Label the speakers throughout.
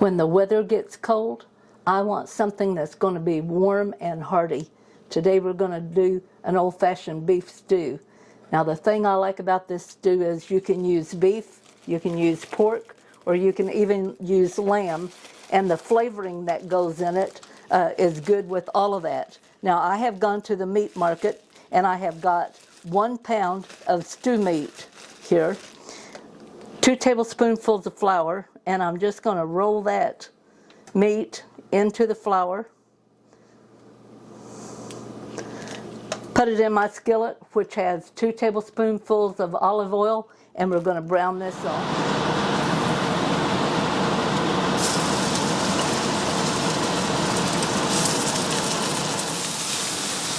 Speaker 1: When the weather gets cold, I want something that's going to be warm and hearty. Today we're going to do an old-fashioned beef stew. Now the thing I like about this stew is you can use beef, you can use pork, or you can even use lamb, and the flavoring that goes in it is good with all of that. Now I have gone to the meat market and I have got 1 pound of stew meat here, 2 tablespoonfuls of flour, and I'm just going to roll that meat into the flour. Put it in my skillet, which has 2 tablespoonfuls of olive oil, and we're going to brown this off.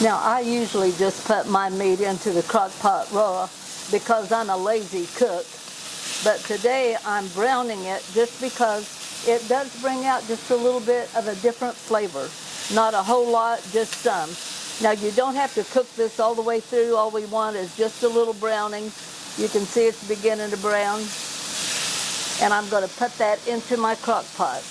Speaker 1: Now I usually just put my meat into the Crockpot raw because I'm a lazy cook, but today I'm browning it just because it does bring out just a little bit of a different flavor. Not a whole lot, just some. Now you don't have to cook this all the way through. All we want is just a little browning. You can see it's beginning to brown. And I'm going to put that into my crock pot.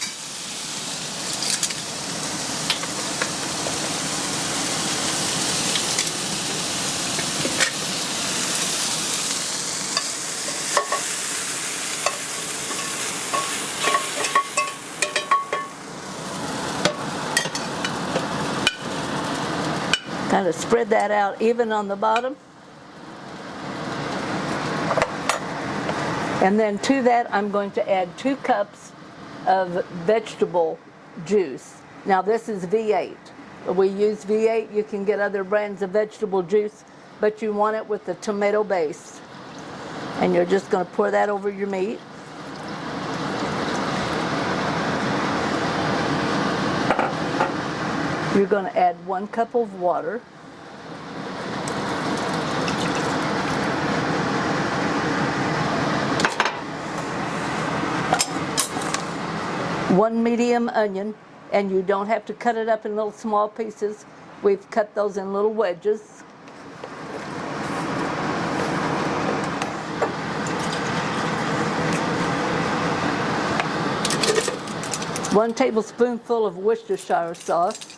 Speaker 1: Kind of spread that out even on the bottom. And then to that I'm going to add 2 cups of vegetable juice. Now this is V8. We use V8. You can get other brands of vegetable juice, but you want it with the tomato base. And you're just going to pour that over your meat. You're going to add 1 cup of water. One medium onion, and you don't have to cut it up in little small pieces. We've cut those in little wedges. One tablespoonful of Worcestershire sauce.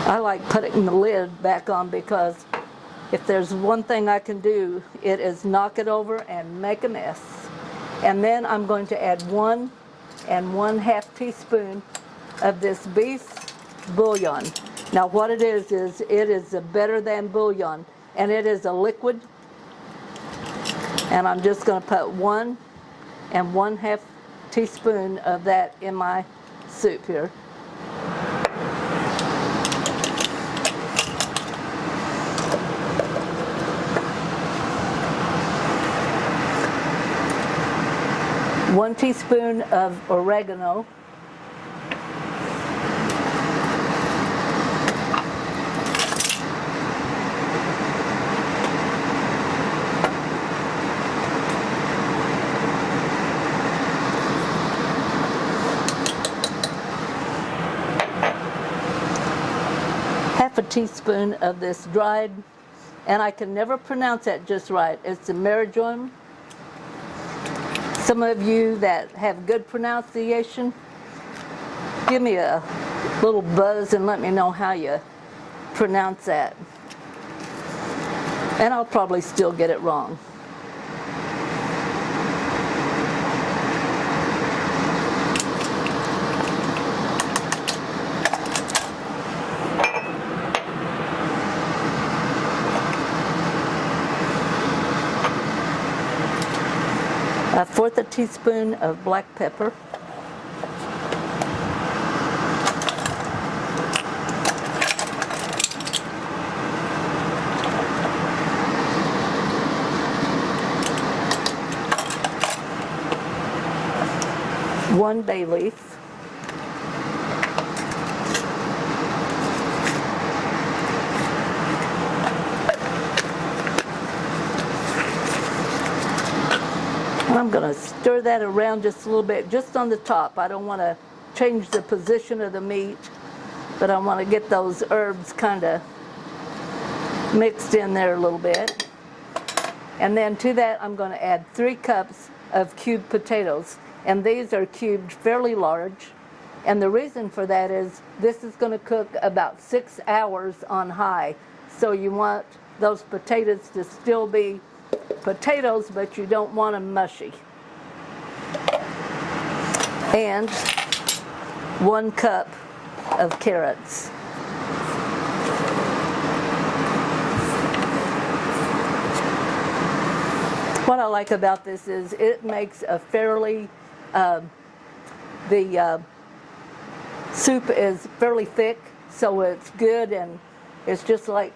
Speaker 1: I like putting the lid back on because if there's one thing I can do, it is knock it over and make a mess. And then I'm going to add 1 1/2 teaspoon of this beef bouillon. Now what it is it is a better than bouillon, and it is a liquid. And I'm just going to put 1 1/2 teaspoon of that in my soup here. One teaspoon of oregano. Half a teaspoon of this dried, and I can never pronounce that just right. It's the marjoram. Some of you that have good pronunciation, give me a little buzz and let me know how you pronounce that. And I'll probably still get it wrong. A 1/4 teaspoon of black pepper. One bay leaf. I'm going to stir that around just a little bit, just on the top. I don't want to change the position of the meat, but I want to get those herbs kind of mixed in there a little bit. And then to that, I'm going to add 3 cups of cubed potatoes. And these are cubed fairly large. And the reason for that is this is going to cook about 6 hours on high. So you want those potatoes to still be potatoes, but you don't want them mushy. And 1 cup of carrots. What I like about this is it makes a fairly, the soup is fairly thick, so it's good and it's just like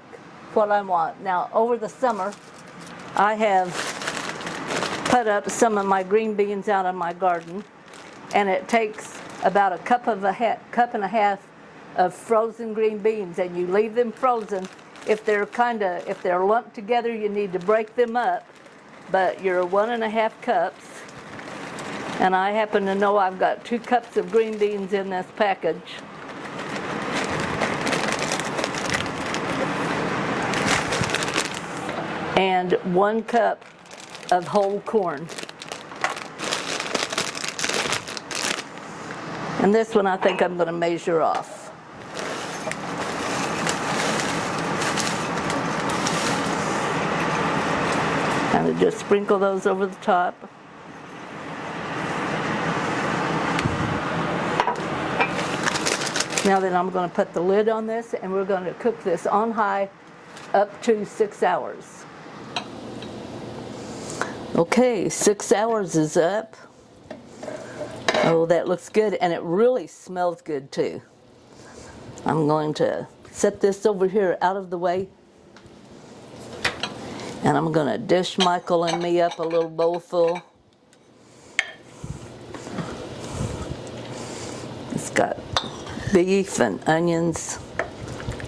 Speaker 1: what I want. Now, over the summer, I have put up some of my green beans out of my garden, and it takes about a cup and a half of frozen green beans, and you leave them frozen. If they're lumped together, you need to break them up. But your 1.5 cups, and I happen to know I've got 2 cups of green beans in this package. And 1 cup of whole corn. And this one I think I'm going to measure off. And just sprinkle those over the top. Now then I'm going to put the lid on this and we're going to cook this on high up to 6 hours. Okay, 6 hours is up. Oh, that looks good, and it really smells good too. I'm going to set this over here out of the way. And I'm going to dish Michael and me up a little bowl full. It's got beef and onions,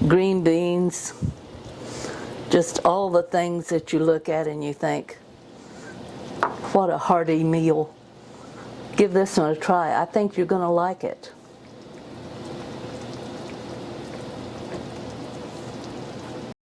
Speaker 1: green beans, just all the things that you look at and you think, what a hearty meal. Give this one a try. I think you're going to like it.